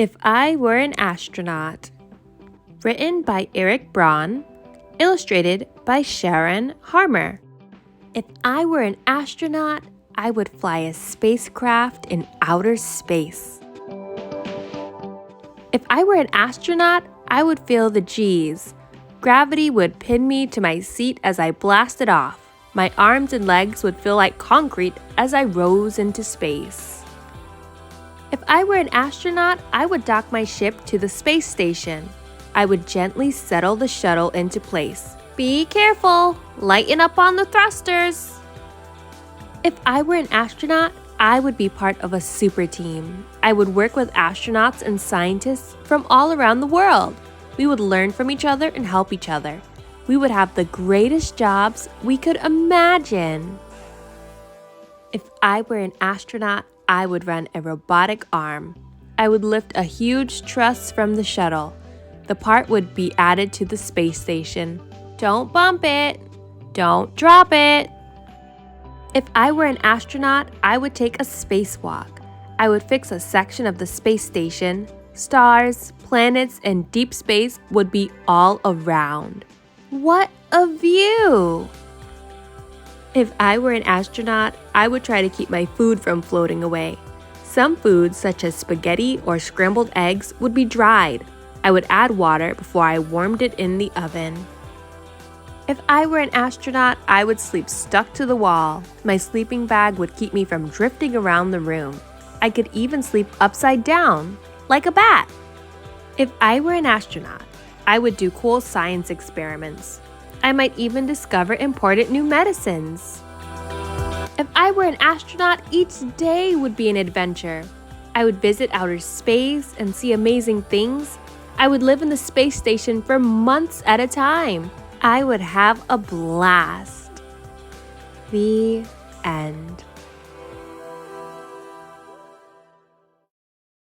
If I Were an Astronaut. Written by Eric Braun. Illustrated by Sharon Harmer. If I were an astronaut, I would fly a spacecraft in outer space. If I were an astronaut, I would feel the G's. Gravity would pin me to my seat as I blasted off. My arms and legs would feel like concrete as I rose into space. If I were an astronaut, I would dock my ship to the space station. I would gently settle the shuttle into place. Be careful! Lighten up on the thrusters! If I were an astronaut, I would be part of a super team. I would work with astronauts and scientists from all around the world. We would learn from each other and help each other. We would have the greatest jobs we could imagine. If I were an astronaut, I would run a robotic arm. I would lift a huge truss from the shuttle. The part would be added to the space station. Don't bump it. Don't drop it. If I were an astronaut, I would take a spacewalk. I would fix a section of the space station. Stars, planets, and deep space would be all around. What a view! If I were an astronaut, I would try to keep my food from floating away. Some foods, such as spaghetti or scrambled eggs, would be dried. I would add water before I warmed it in the oven. If I were an astronaut, I would sleep stuck to the wall. My sleeping bag would keep me from drifting around the room. I could even sleep upside down, like a bat. If I were an astronaut, I would do cool science experiments. I might even discover important new medicines. If I were an astronaut, each day would be an adventure. I would visit outer space and see amazing things. I would live in the space station for months at a time. I would have a blast. The end.